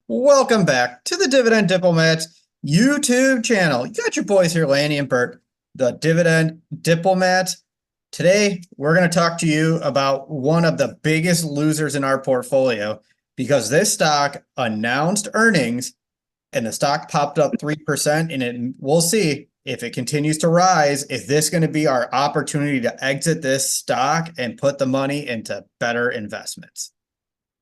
Welcome back to the Dividend Diplomats YouTube channel. You got your boys here, Lanny and Bert, the Dividend Diplomats. Today, we're going to talk to you about one of the biggest losers in our portfolio because this stock announced earnings and the stock popped up 3%, and we'll see if it continues to rise. Is this going to be our opportunity to exit this stock and put the money into better investments?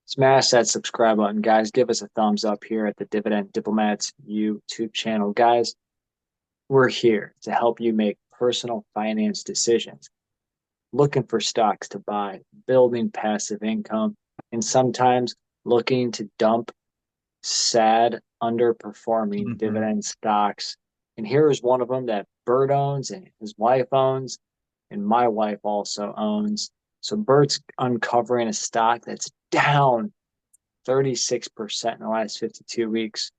Smash that subscribe button, guys. Give us a thumbs up here at the Dividend Diplomats YouTube channel. Guys, we're here to help you make personal finance decisions, looking for stocks to buy, building passive income, and sometimes looking to dump sad, underperforming dividend stocks. And here is one of them that Bert owns and his wife owns, and my wife also owns. So Bert's uncovering a stock that's down 36% in the last 52 weeks,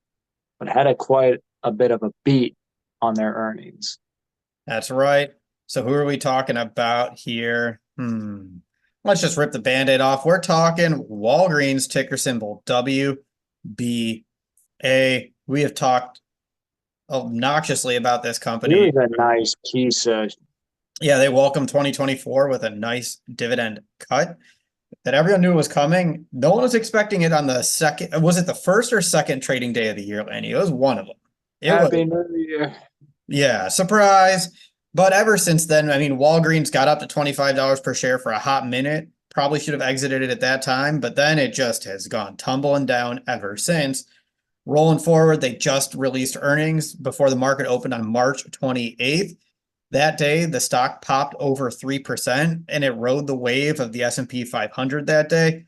but had quite a bit of a beat on their earnings. That's right. So who are we talking about here? Let's just rip the Band-Aid off. We're talking Walgreens, ticker symbol WBA. We have talked obnoxiously about this company. Here's a nice piece of Yeah, they welcomed 2024 with a nice dividend cut that everyone knew was coming. No one was expecting it on the second. Was it the first or second trading day of the year, Lanny? It was one of them. It was, Happy New Year. yeah, surprise. But ever since then, I mean, Walgreens got up to $25 per share for a hot minute. Probably should have exited it at that time, but then it just has gone tumbling down ever since. Rolling forward, they just released earnings before the market opened on March 28th. That day, the stock popped over 3% and it rode the wave of the S&P 500 that day.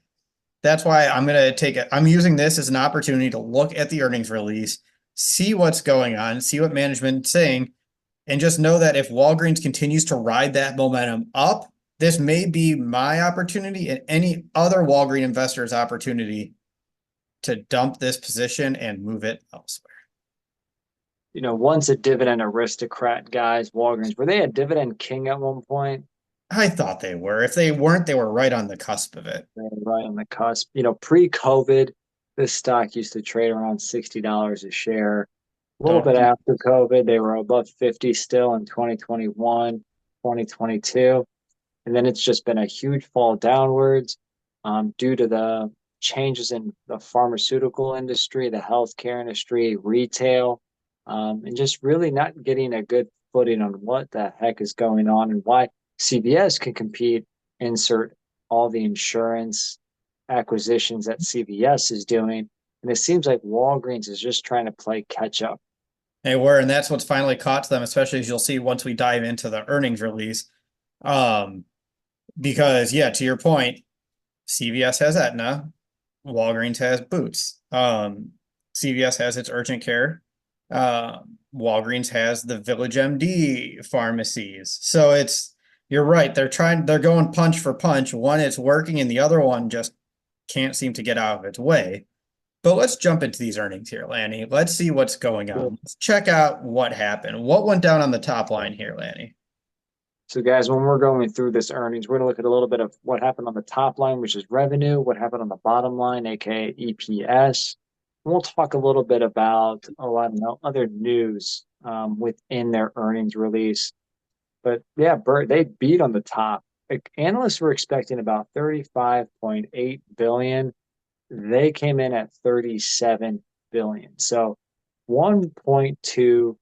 That's why I'm going to take it. I'm using this as an opportunity to look at the earnings release, see what's going on, see what management's saying, and just know that if Walgreens continues to ride that momentum up, this may be my opportunity and any other Walgreens investor's opportunity to dump this position and move it elsewhere. Once a dividend aristocrat, guys, Walgreens, were they a dividend king at one point? I thought they were. If they weren't, they were right on the cusp of it. They were right on the cusp. Pre-COVID, this stock used to trade around $60 a share. A little bit Don't. after COVID, they were above 50 still in 2021, 2022. And then it's just been a huge fall downwards due to the changes in the pharmaceutical industry, the healthcare industry, retail, and just really not getting a good footing on what the heck is going on and why CVS can compete, insert all the insurance acquisitions that CVS is doing. And it seems like Walgreens is just trying to play catch up. They were, and that's what's finally caught to them, especially as you'll see once we dive into the earnings release. Um, because yeah, to your point, CVS has Aetna, Walgreens has Boots. CVS has its urgent care. Walgreens has the Village MD pharmacies. So you're right. They're going punch for punch. One is working and the other one just can't seem to get out of its way. But let's jump into these earnings here, Lanny. Let's see what's going on. Let's check out what happened. What went down on the top line here, Lanny? So, guys, when we're going through this earnings, we're going to look at a little bit of what happened on the top line, which is revenue, what happened on the bottom line, aka EPS. And we'll talk a little bit about a lot of other news within their earnings release. But yeah, Bert, they beat on the top. Like, analysts were expecting about 35.8 billion. They came in at 37 billion. So 1.2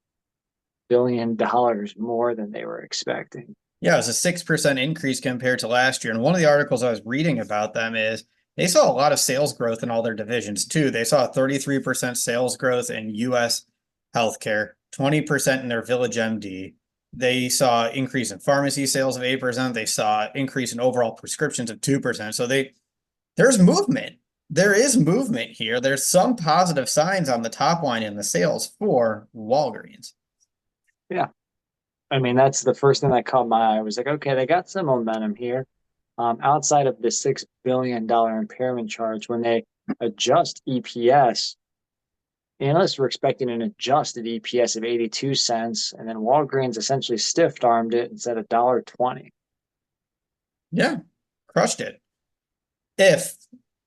billion dollars more than they were expecting. Yeah, it was a 6% increase compared to last year. And one of the articles I was reading about them is they saw a lot of sales growth in all their divisions too. They saw a 33% sales growth in US healthcare, 20% in their Village MD. They saw increase in pharmacy sales of 8%. They saw increase in overall prescriptions of 2%. So there's movement. There is movement here. There's some positive signs on the top line in the sales for Walgreens. Yeah. I mean, that's the first thing that caught my eye. I was like, okay, they got some momentum here. Outside of the $6 billion impairment charge, when they adjust EPS, analysts were expecting an adjusted EPS of 82 cents, and then Walgreens essentially stiff armed it and said $1.20. Yeah, crushed it. If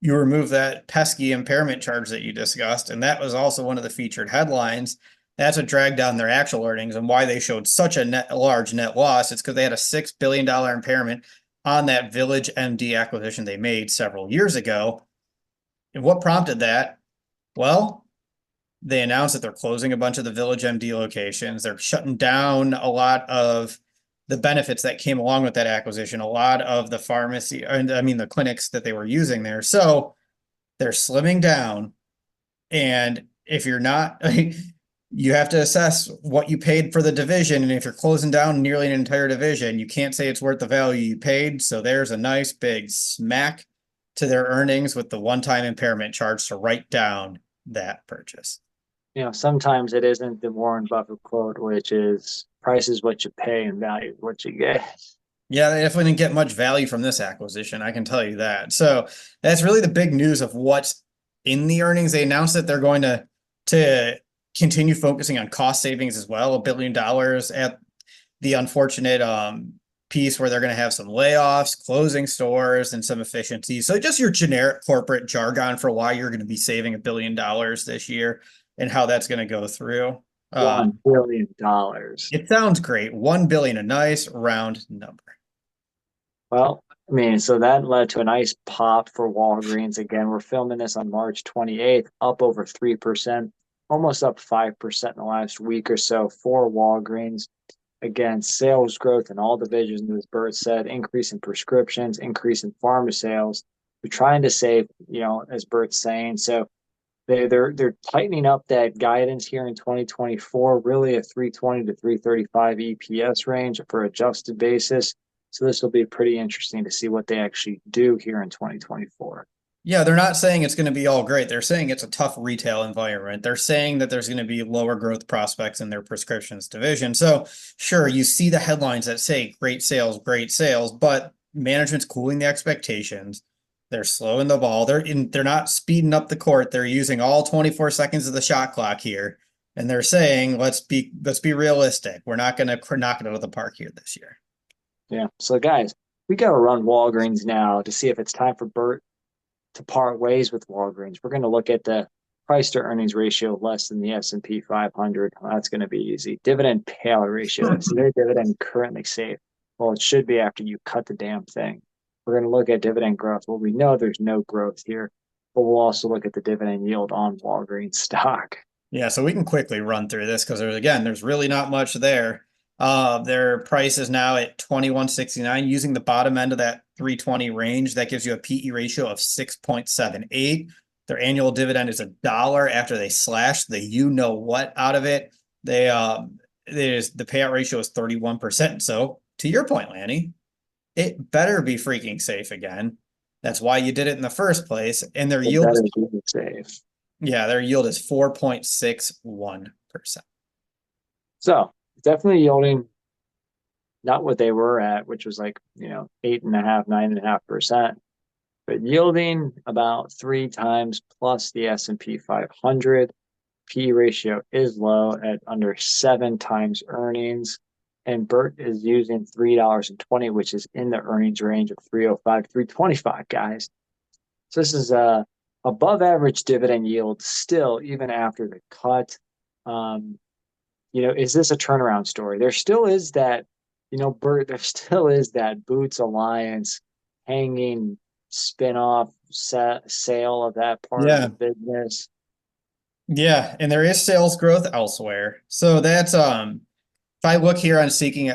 you remove that pesky impairment charge that you discussed, and that was also one of the featured headlines. That's what dragged down their actual earnings and why they showed such a large net loss. It's because they had a $6 billion impairment on that Village MD acquisition they made several years ago. And what prompted that? Well, they announced that they're closing a bunch of the Village MD locations. They're shutting down a lot of the benefits that came along with that acquisition, a lot of the pharmacy, and I mean the clinics that they were using there. So they're slimming down. And if you're not, you have to assess what you paid for the division. And if you're closing down nearly an entire division, you can't say it's worth the value you paid. So there's a nice big smack to their earnings with the one-time impairment charge to write down that purchase. Sometimes it isn't the Warren Buffett quote, which is price is what you pay and value is what you get. Yeah, they definitely didn't get much value from this acquisition. I can tell you that. So that's really the big news of what's in the earnings. They announced that they're going to continue focusing on cost savings as well, $1 billion at the unfortunate piece where they're going to have some layoffs, closing stores, and some efficiencies. So just your generic corporate jargon for why you're going to be saving $1 billion this year and how that's going to go through. $1 billion. It sounds great. 1 billion, a nice round number. Well, I mean, so that led to a nice pop for Walgreens. Again, we're filming this on March 28th, up over 3%, almost up 5% in the last week or so for Walgreens. Again, sales growth in all divisions, as Bert said, increase in prescriptions, increase in pharma sales. They're trying to save, as Bert's saying. So they're tightening up that guidance here in 2024, really a 320 to 335 EPS range for adjusted basis. So this will be pretty interesting to see what they actually do here in 2024. Yeah, they're not saying it's going to be all great. They're saying it's a tough retail environment. They're saying that there's going to be lower growth prospects in their prescriptions division. So, sure, you see the headlines that say great sales, but management's cooling the expectations. They're slowing the ball. They're not speeding up the court. They're using all 24 seconds of the shot clock here. And they're saying, let's be realistic. We're not going to knock it out of the park here this year. Yeah. So guys, we got to run Walgreens now to see if it's time for Bert to part ways with Walgreens. We're going to look at the price to earnings ratio less than the S&P 500. Well, that's going to be easy. Dividend payout ratio. Is their dividend currently safe? Well, it should be after you cut the damn thing. We're going to look at dividend growth. Well, we know there's no growth here, but we'll also look at the dividend yield on Walgreens stock. Yeah, so we can quickly run through this because there's really not much there. Their price is now at 21.69, using the bottom end of that 320 range. That gives you a PE ratio of 6.78. Their annual dividend is $1 after they slash the what out of it. The payout ratio is 31%. So to your point, Lanny, it better be freaking safe again. That's why you did it in the first place. And their yield is safe. Yeah, their yield is 4.61%. So definitely yielding not what they were at, which was like, 8.5%, 9.5%, but yielding about 3 times plus the S&P 500. P ratio is low at under 7 times earnings. And Bert is using $3.20, which is in the earnings range of 305, 325, guys. So this is above average dividend yield still, even after the cut. Is this a turnaround story? There still is that, Bert, there still is that Boots Alliance hanging spin-off sale of that part of the business. Yeah, and there is sales growth elsewhere. So that's if I look here on seeking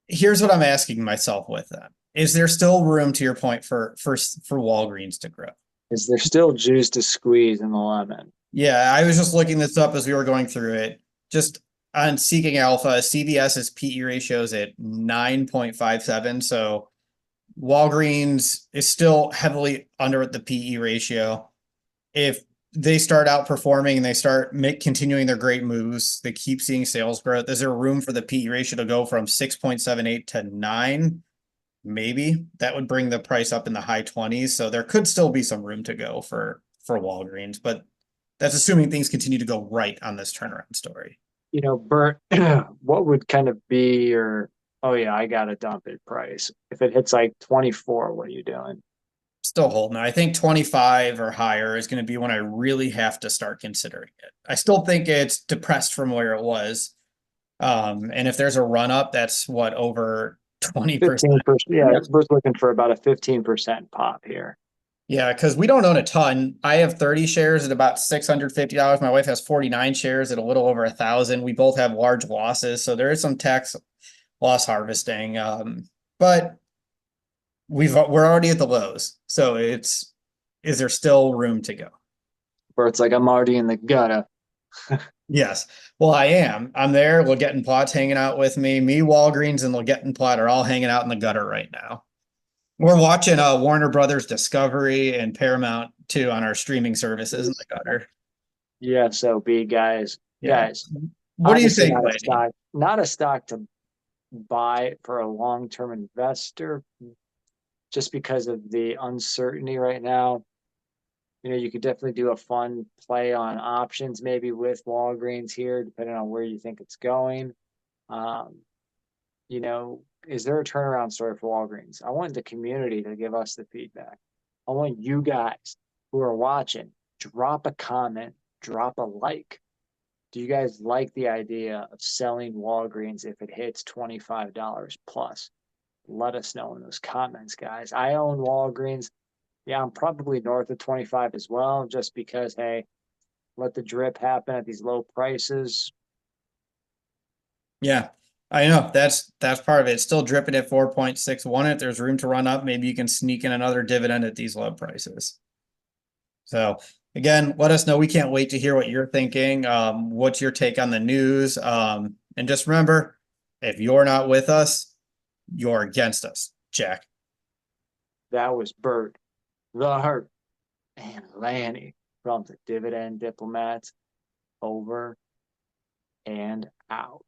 here's what I'm asking myself with them. Is there still room, to your point, for Walgreens to grow? Is there still juice to squeeze in the lemon? Yeah, I was just looking this up as we were going through it. Just on Seeking Alpha, CVS's PE ratio is at 9.57. So Walgreens is still heavily under the PE ratio. If they start outperforming and they start continuing their great moves, they keep seeing sales growth, is there room for the PE ratio to go from 6.78 to 9? Maybe that would bring the price up in the high 20s. So there could still be some room to go for Walgreens, but that's assuming things continue to go right on this turnaround story. Bert, what would kind of be your, oh yeah, I got to dump it price? If it hits like 24, what are you doing? Still holding. I think 25 or higher is going to be when I really have to start considering it. I still think it's depressed from where it was. And if there's a run up, that's what, over 20%. 15%. Yeah, we're looking for about a 15% pop here. Yeah, because we don't own a ton. I have 30 shares at about $650. My wife has 49 shares at a little over 1,000. We both have large losses, so there is some tax loss harvesting. But we're already at the lows, so is there still room to go? Where it's like I'm already in the gutter. Yes. Well, I am. I'm there. Leggett and Plot's hanging out with me. Me, Walgreens, and Leggett and Plot are all hanging out in the gutter right now. We're watching Warner Brothers Discovery and Paramount too on our streaming services in the gutter. Yeah, so B guys, Yeah. guys, What do you obviously think, not a Lady? stock, not a stock to buy for a long-term investor just because of the uncertainty right now. You know, you could definitely do a fun play on options maybe with Walgreens here, depending on where you think it's going. Um, you know, is there a turnaround story for Walgreens? I want the community to give us the feedback. I want you guys who are watching, drop a comment, drop a like. Do you guys like the idea of selling Walgreens if it hits $25 plus? Let us know in those comments, guys. I own Walgreens. Yeah, I'm probably north of 25 as well, just because, hey, let the drip happen at these low prices. Yeah, I know that's part of it. It's still dripping at 4.61. If there's room to run up, maybe you can sneak in another dividend at these low prices. So again, let us know. We can't wait to hear what you're thinking. What's your take on the news? And just remember, if you're not with us, you're against us, Jack. That was Bert, the Hurt, and Lanny from the Dividend Diplomats. Over and out.